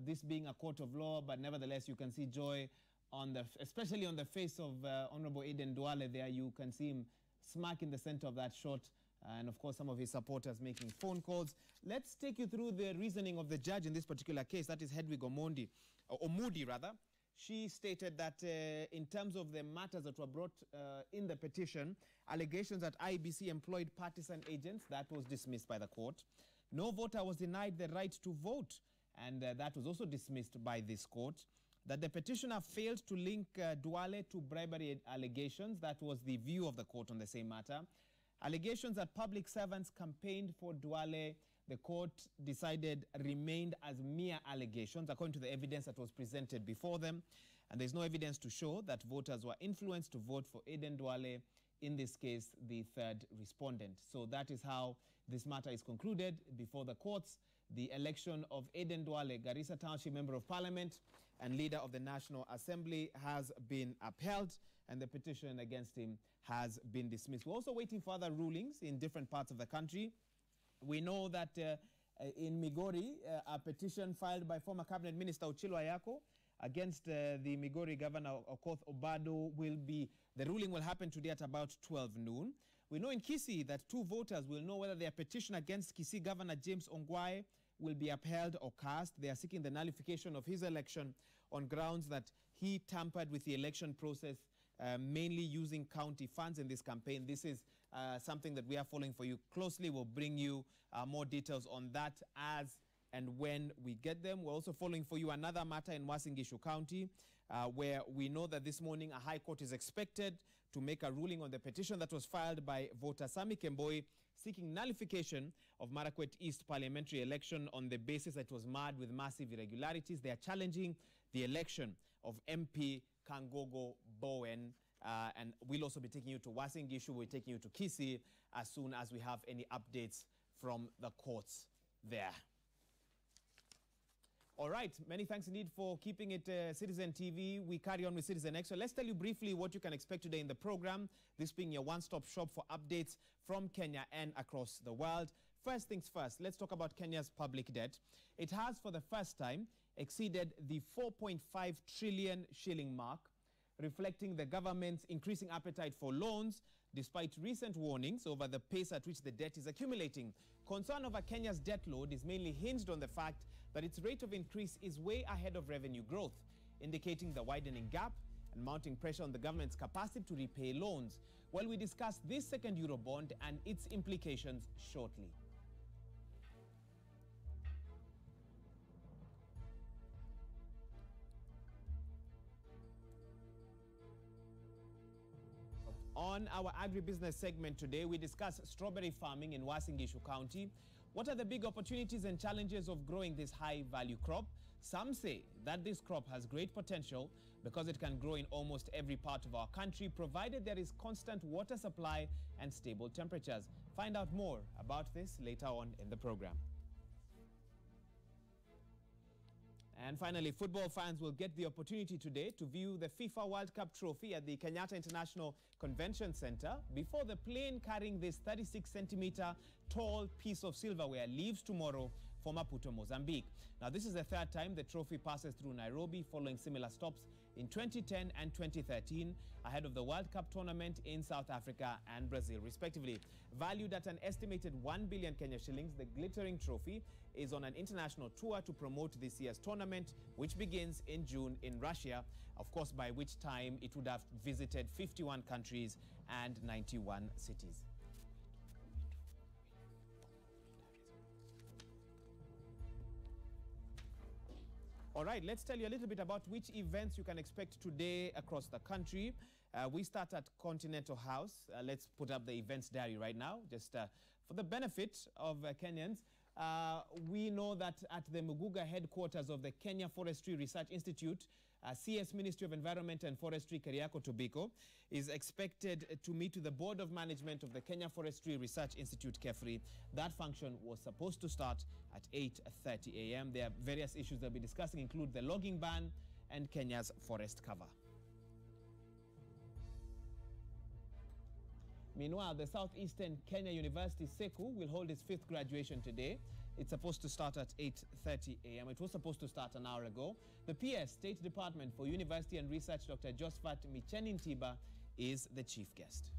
this being a court of law, but nevertheless you can see joy on especially on the face of Honorable Aden Duale there. You can see him smack in the center of that shot. And of course, some of his supporters making phone calls. Let's take you through the reasoning of the judge in this particular case. That is Hedwig Omudi rather. She stated that in terms of the matters that were brought in the petition, allegations that IEBC employed partisan agents, that was dismissed by the court. No voter was denied the right to vote, and that was also dismissed by this court. That the petitioner failed to link Duale to bribery allegations, that was the view of the court on the same matter. Allegations that public servants campaigned for Duale, the court decided remained as mere allegations according to the evidence that was presented before them. And there's no evidence to show that voters were influenced to vote for Aden Duale, in this case, the third respondent. So that is how this matter is concluded before the courts. The election of Aden Duale, Garissa Township Member of Parliament and leader of the National Assembly, has been upheld, and the petition against him has been dismissed. We're also waiting for other rulings in different parts of the country. We know that in Migori, a petition filed by former Cabinet Minister Ochilo Ayako against the Migori Governor Okoth Obado the ruling will happen today at about 12 noon. We know in Kisii that 2 voters will know whether their petition against Kisii Governor James Ongwae will be upheld or cast. They are seeking the nullification of his election on grounds that he tampered with the election process, mainly using county funds in this campaign. This is something that we are following for you closely. We'll bring you more details on that as and when we get them. We're also following for you another matter in Uasin Gishu County, where we know that this morning a high court is expected to make a ruling on the petition that was filed by voter Sami Kemboi seeking nullification of Marakwet East parliamentary election on the basis that it was marred with massive irregularities. They are challenging the election of MP Kangogo Bowen. And we'll also be taking you to Uasin Gishu. We're taking you to Kisii as soon as we have any updates from the courts there. All right, many thanks indeed for keeping it Citizen TV. We carry on with Citizen X. So let's tell you briefly what you can expect today in the program, this being your one-stop shop for updates from Kenya and across the world. First things first, let's talk about Kenya's public debt. It has, for the first time, exceeded the 4.5 trillion shilling mark, reflecting the government's increasing appetite for loans, despite recent warnings over the pace at which the debt is accumulating. Concern over Kenya's debt load is mainly hinged on the fact that its rate of increase is way ahead of revenue growth, indicating the widening gap and mounting pressure on the government's capacity to repay loans. Well, we discuss this second Eurobond and its implications shortly. On our agribusiness segment today, we discuss strawberry farming in Uasin Gishu County. What are the big opportunities and challenges of growing this high-value crop? Some say that this crop has great potential because it can grow in almost every part of our country, provided there is constant water supply and stable temperatures. Find out more about this later on in the program. And finally, football fans will get the opportunity today to view the FIFA World Cup trophy at the Kenyatta International Convention Center before the plane carrying this 36-centimeter tall piece of silverware leaves tomorrow for Maputo, Mozambique. Now, this is the third time the trophy passes through Nairobi, following similar stops in 2010 and 2013, ahead of the World Cup tournament in South Africa and Brazil, respectively. Valued at an estimated 1 billion Kenya shillings, the glittering trophy is on an international tour to promote this year's tournament, which begins in June in Russia, of course, by which time it would have visited 51 countries and 91 cities. All right, let's tell you a little bit about which events you can expect today across the country. We start at Continental House. Let's put up the events diary right now, just for the benefit of Kenyans. We know that at the Muguga headquarters of the Kenya Forestry Research Institute, CS Ministry of Environment and Forestry, Keriako Tobiko, is expected to meet with the Board of Management of the Kenya Forestry Research Institute, KEFRI. That function was supposed to start at 8:30 a.m. There are various issues they'll be discussing, include the logging ban and Kenya's forest cover. Meanwhile, the Southeastern Kenya University, SEKU, will hold its 5th graduation today. It's supposed to start at 8:30 a.m. It was supposed to start an hour ago. The PS, State Department for University and Research, Dr. Josephat Michenintiba, is the chief guest.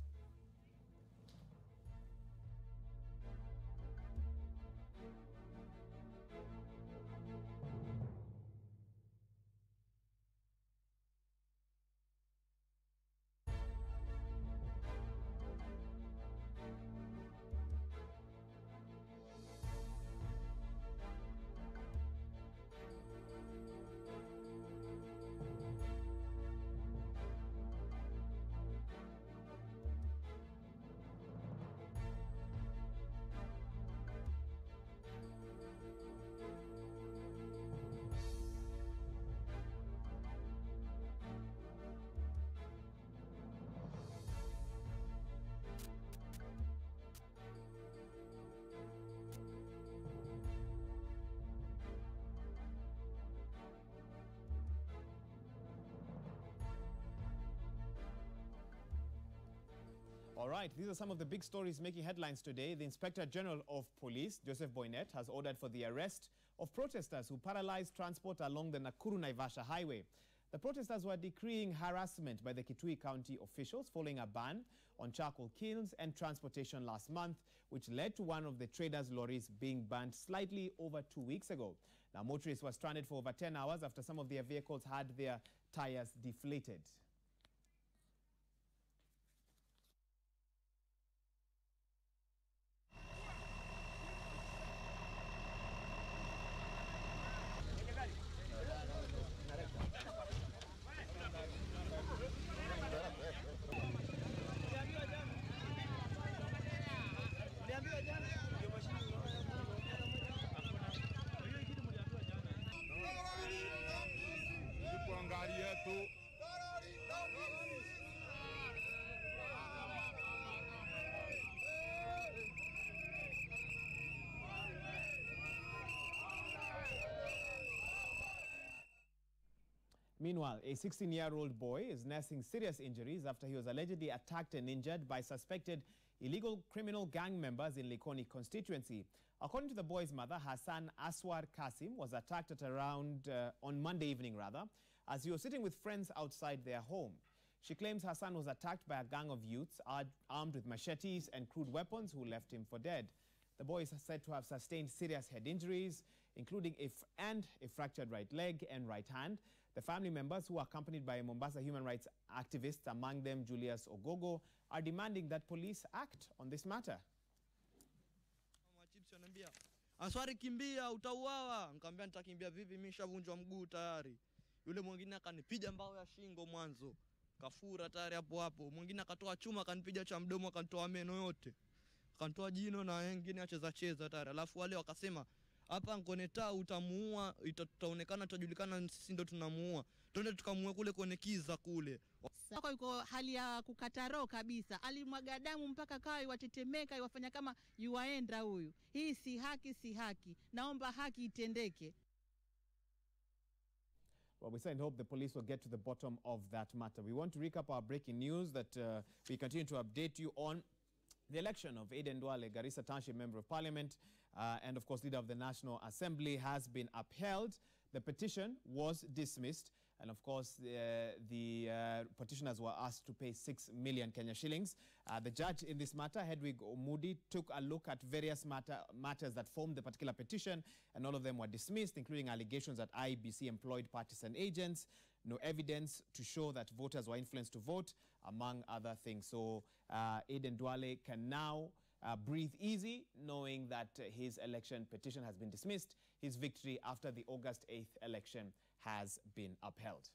All right, these are some of the big stories making headlines today. The Inspector General of Police, Joseph Boynet, has ordered for the arrest of protesters who paralyzed transport along the Nakuru-Naivasha highway. The protesters were decreeing harassment by the Kitui County officials following a ban on charcoal kilns and transportation last month, which led to one of the traders' lorries being banned slightly over 2 weeks ago. Now, motorists were stranded for over 10 hours after some of their vehicles had their tires deflated. Meanwhile, a 16-year-old boy is nursing serious injuries after he was allegedly attacked and injured by suspected illegal criminal gang members in Likoni constituency. According to the boy's mother, Hassan Aswar Kasim was attacked at around on Monday evening as he was sitting with friends outside their home. She claims Hassan was attacked by a gang of youths armed with machetes and crude weapons who left him for dead. The boy is said to have sustained serious head injuries, including a fractured right leg and right hand. The family members, who are accompanied by Mombasa human rights activists, among them Julius Ogogo, are demanding that police act on this matter. Aswari, kimbia, utauawa. Nikamwambia nitakimbia vipi, mimi nishavunjwa mguu tayari. Yule mwingine akanipiga mbao ya shingo mwanzo, kafura tayari hapo hapo. Mwingine akatoa chuma akanipiga cha mdomo, akanitoa meno yote, akanitoa jino na wengine acheza tayari. Alafu wale wakasema, hapa Nkoneta utamuua, tutaonekana, tutajulikana sisi ndo tunamuua. Twende tukamuue kule kwenye kiza kule. Sasa yuko hali ya kukata roho kabisa. Alimwaga damu mpaka kawa iwatetemeka, iwafanya kama yuwaenda huyu. Hii si haki, si haki. Naomba haki itendeke. Well, we certainly hope the police will get to the bottom of that matter. We want to recap our breaking news that we continue to update you on. The election of Aden Duale, Garissa Township Member of Parliament, and of course leader of the National Assembly, has been upheld. The petition was dismissed, and of course the petitioners were asked to pay 6 million Kenya shillings. The judge in this matter, Hedwig Omudi, took a look at various matters that formed the particular petition, and all of them were dismissed, including allegations that IEBC employed partisan agents, no evidence to show that voters were influenced to vote, among other things. So Aden Duale can now breathe easy, knowing that his election petition has been dismissed. His victory after the August 8th election has been upheld.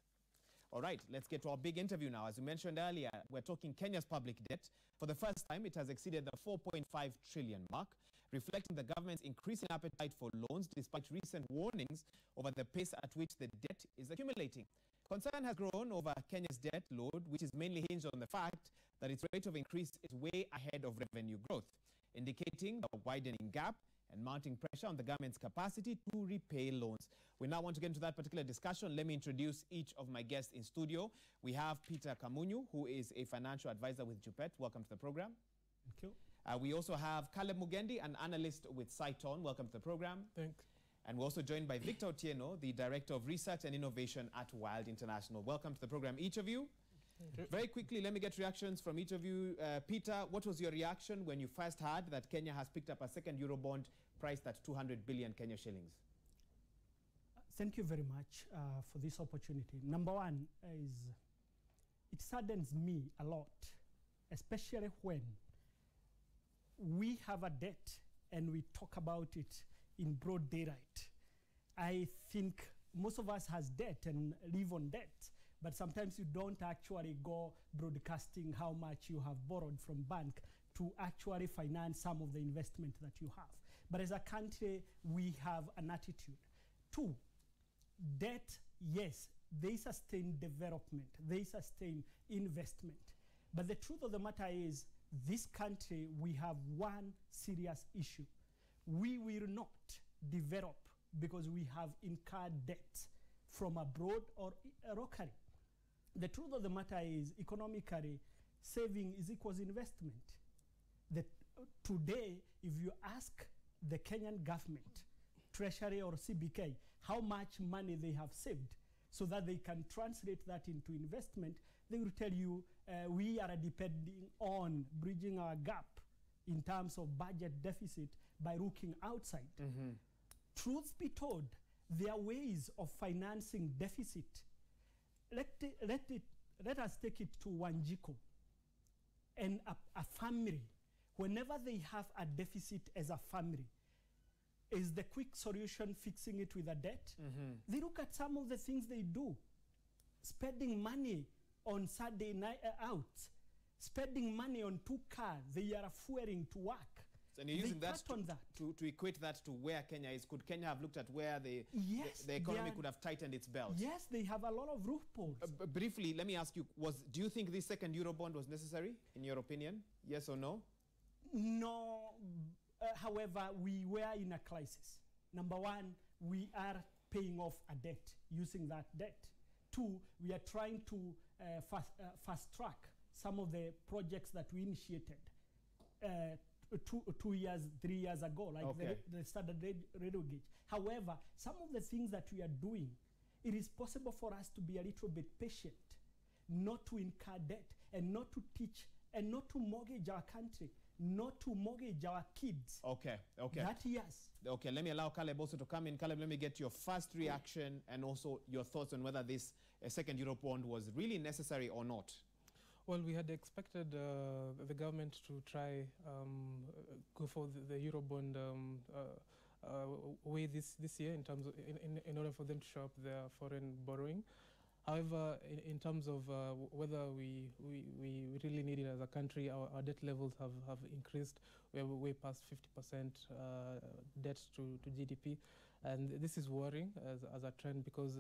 All right, let's get to our big interview now. As we mentioned earlier, we're talking Kenya's public debt. For the first time, it has exceeded the 4.5 trillion mark, reflecting the government's increasing appetite for loans despite recent warnings over the pace at which the debt is accumulating. Concern has grown over Kenya's debt load, which is mainly hinged on the fact that its rate of increase is way ahead of revenue growth, indicating a widening gap and mounting pressure on the government's capacity to repay loans. We now want to get into that particular discussion. Let me introduce each of my guests in studio. We have Peter Kamunyu, who is a financial advisor with Jupet. Welcome to the program. Thank you. We also have Caleb Mugendi, an analyst with Saiton. Welcome to the program. Thanks. And we're also joined by Victor Otieno, the Director of Research and Innovation at Wild International. Welcome to the program, each of you. Very quickly, let me get reactions from each of you. Peter, what was your reaction when you first heard that Kenya has picked up a second Eurobond priced at 200 billion Kenya shillings? Thank you very much for this opportunity. Number one is, it saddens me a lot, especially when we have a debt and we talk about it in broad daylight. I think most of us has debt and live on debt, but sometimes you don't actually go broadcasting how much you have borrowed from bank to actually finance some of the investment that you have. But as a country, we have an attitude. Two, debt, yes, they sustain development, they sustain investment. But the truth of the matter is, this country, we have one serious issue. We will not develop because we have incurred debt from abroad or locally. The truth of the matter is, economically, saving is equals investment. Today, if you ask the Kenyan government, Treasury or CBK, how much money they have saved so that they can translate that into investment, they will tell you we are depending on bridging our gap in terms of budget deficit by looking outside. Truth be told, there are ways of financing deficit. Let us take it to Wanjiko and a family. Whenever they have a deficit as a family, is the quick solution fixing it with a debt? They look at some of the things they do. Spending money on Saturday night out, spending money on 2 cars, they are fueling to work. And you're using that to equate that to where Kenya is. Could Kenya have looked at where the economy could have tightened its belt? Yes, they have a lot of loopholes. Briefly, let me ask you, do you think this second Eurobond was necessary, in your opinion? Yes or no? No. However, we were in a crisis. Number one, we are paying off a debt, using that debt. Two, we are trying to fast track some of the projects that we initiated 2 years, 3 years ago, like the standard radio gauge. However, some of the things that we are doing, it is possible for us to be a little bit patient, not to incur debt, and not to teach, and not to mortgage our country, not to mortgage our kids. Okay. That, yes. Okay, let me allow Caleb also to come in. Caleb, let me get your first reaction and also your thoughts on whether this second Eurobond was really necessary or not. Well, we had expected the government to try go for the Eurobond way this year in terms of in order for them to show up their foreign borrowing. However, in terms of whether we really need it as a country, our debt levels have increased. We are way past 50% debt to GDP. And this is worrying as a trend, because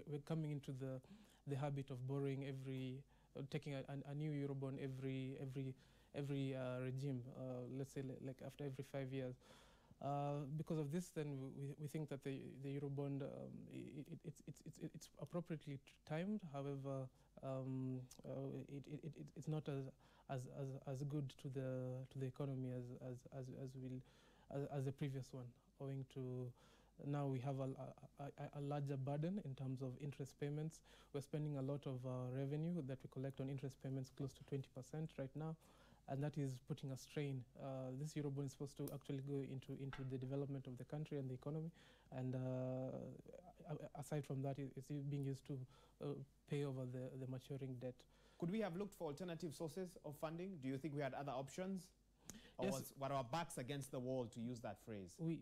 we're coming into the habit of borrowing taking a new Eurobond every regime, let's say like after every 5 years. Because of this, then we think that the Eurobond it's appropriately timed. However, it's not as good to the economy as the previous one, owing to now we have a larger burden in terms of interest payments. We're spending a lot of revenue that we collect on interest payments, close to 20% right now. And that is putting a strain. This Eurobond is supposed to actually go into the development of the country and the economy. And aside from that, it's being used to pay over the maturing debt. Could we have looked for alternative sources of funding? Do you think we had other options? Or Yes. were our backs against the wall, to use that phrase? We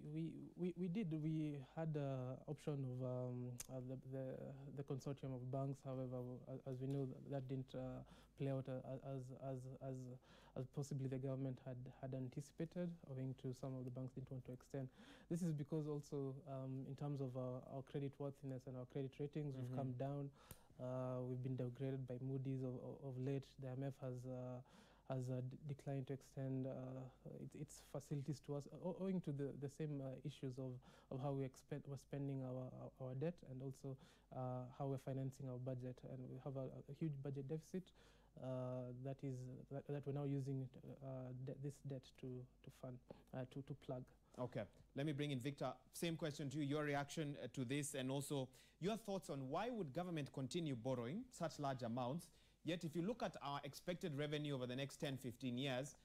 did. We had the option of the consortium of banks. However, as we know, that didn't play out as possibly the government had anticipated, owing to some of the banks didn't want to extend. This is because also in terms of our credit worthiness and our credit ratings, we've come down. We've been downgraded by Moody's of late. The IMF has declined to extend its facilities to us, owing to the same issues of how we're spending our debt, and also how we're financing our budget. And we have a huge budget deficit that we're now using this debt to fund, to plug. Okay, let me bring in Victor. Same question to you, your reaction to this, and also your thoughts on why would government continue borrowing such large amounts, yet if you look at our expected revenue over the next 10, 15 years,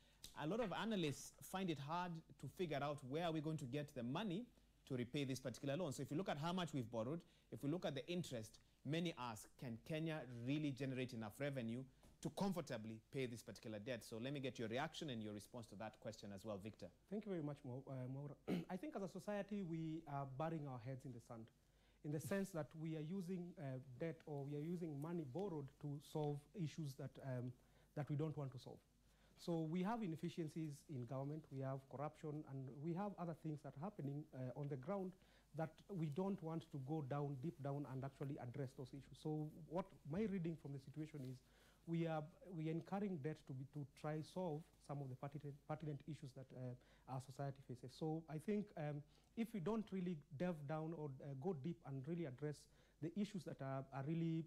a lot of analysts find it hard to figure out where are we going to get the money to repay this particular loan. So if you look at how much we've borrowed, if we look at the interest, many ask, can Kenya really generate enough revenue to comfortably pay this particular debt? So let me get your reaction and your response to that question as well, Victor. Thank you very much, Maura. I think as a society, we are burying our heads in the sand, in the sense that we are using debt, or we are using money borrowed to solve issues that we don't want to solve. So we have inefficiencies in government, we have corruption, and we have other things that are happening on the ground that we don't want to go down, deep down, and actually address those issues. So what my reading from the situation is, we are incurring debt to try solve some of the pertinent issues that our society faces. So I think if we don't really delve down or go deep and really address the issues that are really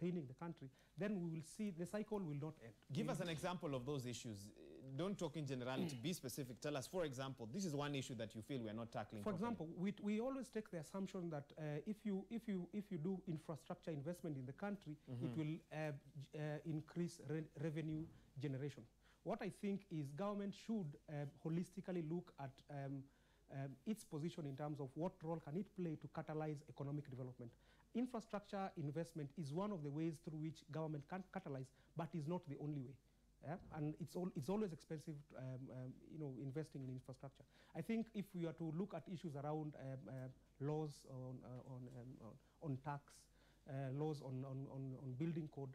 paining the country, then we will see the cycle will not end. Give us an example of those issues. Don't talk in generality, be specific. Tell us, for example, this is one issue that you feel we are not tackling For properly. example, we always take the assumption that if you do infrastructure investment in the country, it will increase revenue generation. What I think is government should holistically look at its position in terms of what role can it play to catalyze economic development. Infrastructure investment is one of the ways through which government can catalyze, but is not the only way. And it's always expensive, investing in infrastructure. I think if we are to look at issues around laws on tax, laws on building code,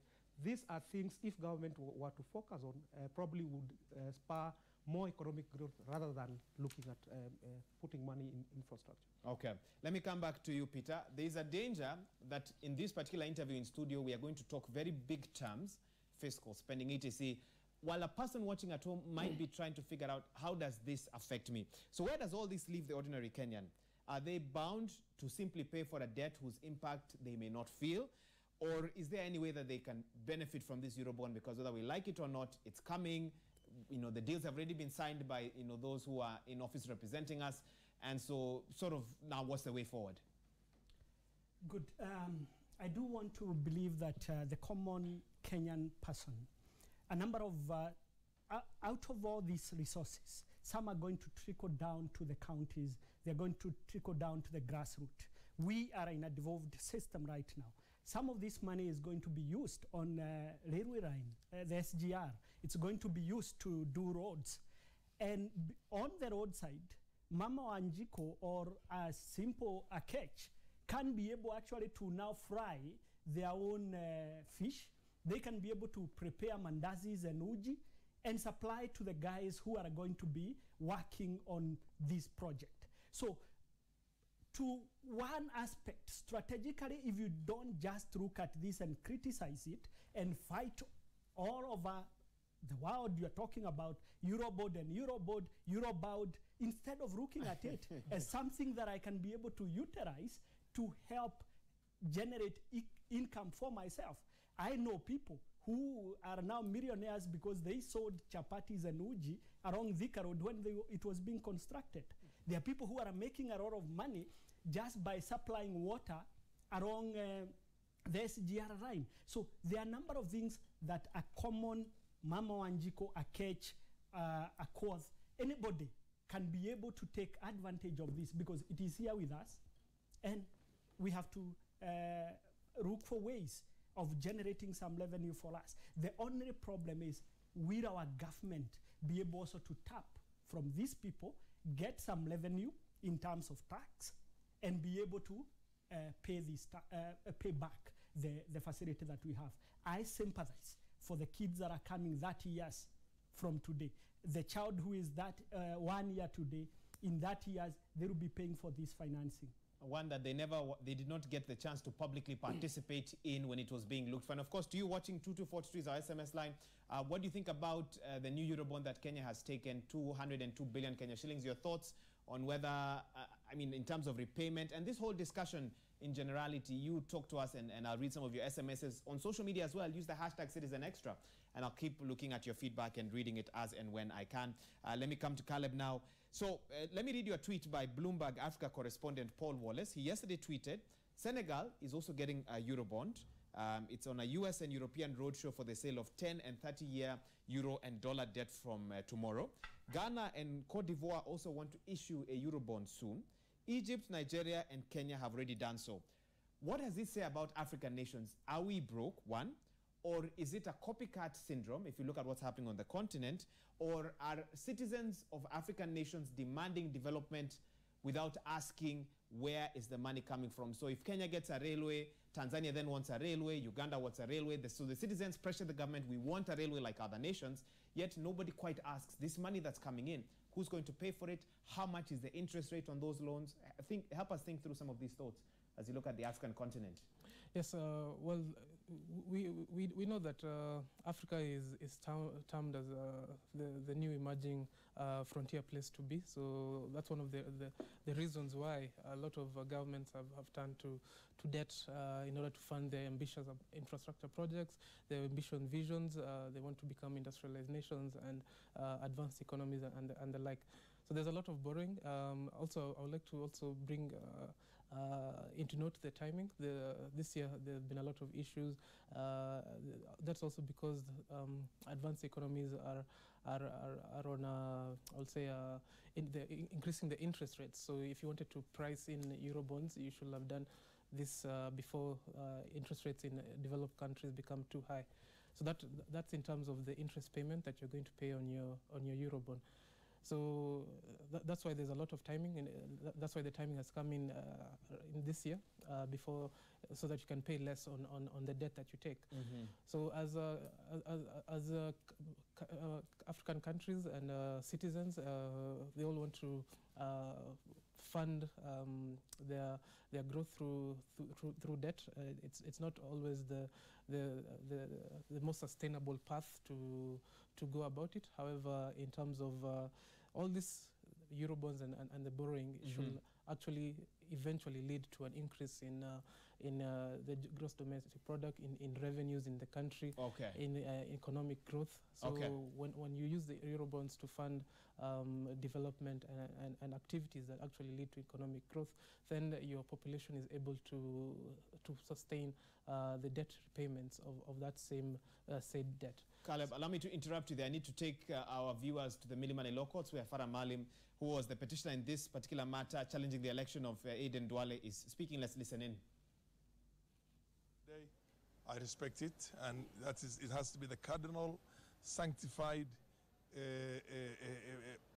these are things, if government were to focus on, probably would spur more economic growth rather than looking at putting money in infrastructure. Okay, let me come back to you, Peter. There is a danger that in this particular interview in studio, we are going to talk very big terms, fiscal spending, etc., while a person watching at home might be trying to figure out, how does this affect me? So where does all this leave the ordinary Kenyan? Are they bound to simply pay for a debt whose impact they may not feel? Or is there any way that they can benefit from this Eurobond, because whether we like it or not, it's coming? The deals have already been signed by those who are in office representing us, and so sort of now what's the way forward? Good. I do want to believe that the common Kenyan person, a number of out of all these resources, some are going to trickle down to the counties, they're going to trickle down to the grassroots. We are in a devolved system right now. Some of this money is going to be used on railway line, the SGR. It's going to be used to do roads. And on the roadside, Mama Wanjiko or a simple Akech can be able actually to now fry their own fish. They can be able to prepare mandazis and uji and supply to the guys who are going to be working on this project. So to one aspect, strategically, if you don't just look at this and criticize it and fight all over the world, you're talking about Eurobond and Eurobond, instead of looking at it as something that I can be able to utilize to help generate income for myself. I know people who are now millionaires because they sold chapatis and uji along Thika Road when it was being constructed. There are people who are making a lot of money just by supplying water along the SGR line. So there are a number of things that a common Mama Wanjiko, a Kech, a Koth, anybody can be able to take advantage of this because it is here with us, and we have to look for ways of generating some revenue for us. The only problem is, will our government be able also to tap from these people, get some revenue in terms of tax, and be able to pay back the facility that we have? I sympathize for the kids that are coming 30 years from today. The child who is that 1 year today, in 30 years, they will be paying for this financing. one that they did not get the chance to publicly participate in when it was being looked for. And of course, to you watching 2243 is our SMS line. What do you think about the new Eurobond that Kenya has taken, 202 billion Kenya shillings? Your thoughts on whether, I mean, in terms of repayment and this whole discussion in generality. You talk to us and I'll read some of your SMSs on social media as well. Use the hashtag #CitizenExtra and I'll keep looking at your feedback and reading it as and when I can. Let me come to Caleb now. So let me read you a tweet by Bloomberg Africa correspondent Paul Wallace. He yesterday tweeted, Senegal is also getting a Eurobond. It's on a US and European roadshow for the sale of 10 and 30-year euro and dollar debt from tomorrow. Ghana and Cote d'Ivoire also want to issue a Eurobond soon. Egypt, Nigeria, and Kenya have already done so. What does this say about African nations? Are we broke, one? Or is it a copycat syndrome, if you look at what's happening on the continent? Or are citizens of African nations demanding development without asking where is the money coming from? So if Kenya gets a railway, Tanzania then wants a railway, Uganda wants a railway. So the citizens pressure the government, we want a railway like other nations, yet nobody quite asks, this money that's coming in, who's going to pay for it? How much is the interest rate on those loans? Help us think through some of these thoughts as you look at the African continent. Yes, well, we know that Africa is termed as the new emerging frontier place to be. So that's one of the reasons why a lot of governments have turned to debt in order to fund their ambitious infrastructure projects, their ambitious visions. They want to become industrialized nations and advanced economies and the like. So there's a lot of borrowing. Also, I would like to also bring into note the timing. This year there have been a lot of issues. That's also because advanced economies are on, I would say, increasing the interest rates. So if you wanted to price in Eurobonds, you should have done this before interest rates in developed countries become too high. So that's in terms of the interest payment that you're going to pay on your Eurobond. So that's why there's a lot of timing, and that's why the timing has come in this year before, so that you can pay less on the debt that you take. Mm-hmm. So as African countries and citizens, they all want to fund their growth through debt. It's not always the most sustainable path to go about it. However, in terms of all these Eurobonds and the borrowing, it should actually eventually lead to an increase in the gross domestic product, in revenues in the country, in economic growth. So when you use the Eurobonds to fund development and activities that actually lead to economic growth, then your population is able to sustain the debt repayments of that same said debt. Caleb, allow me to interrupt you there. I need to take our viewers to the Milimani Law Courts, where Farah Malim, who was the petitioner in this particular matter challenging the election of Aden Duale, is speaking. Let's listen in. I respect it, and it has to be the cardinal, sanctified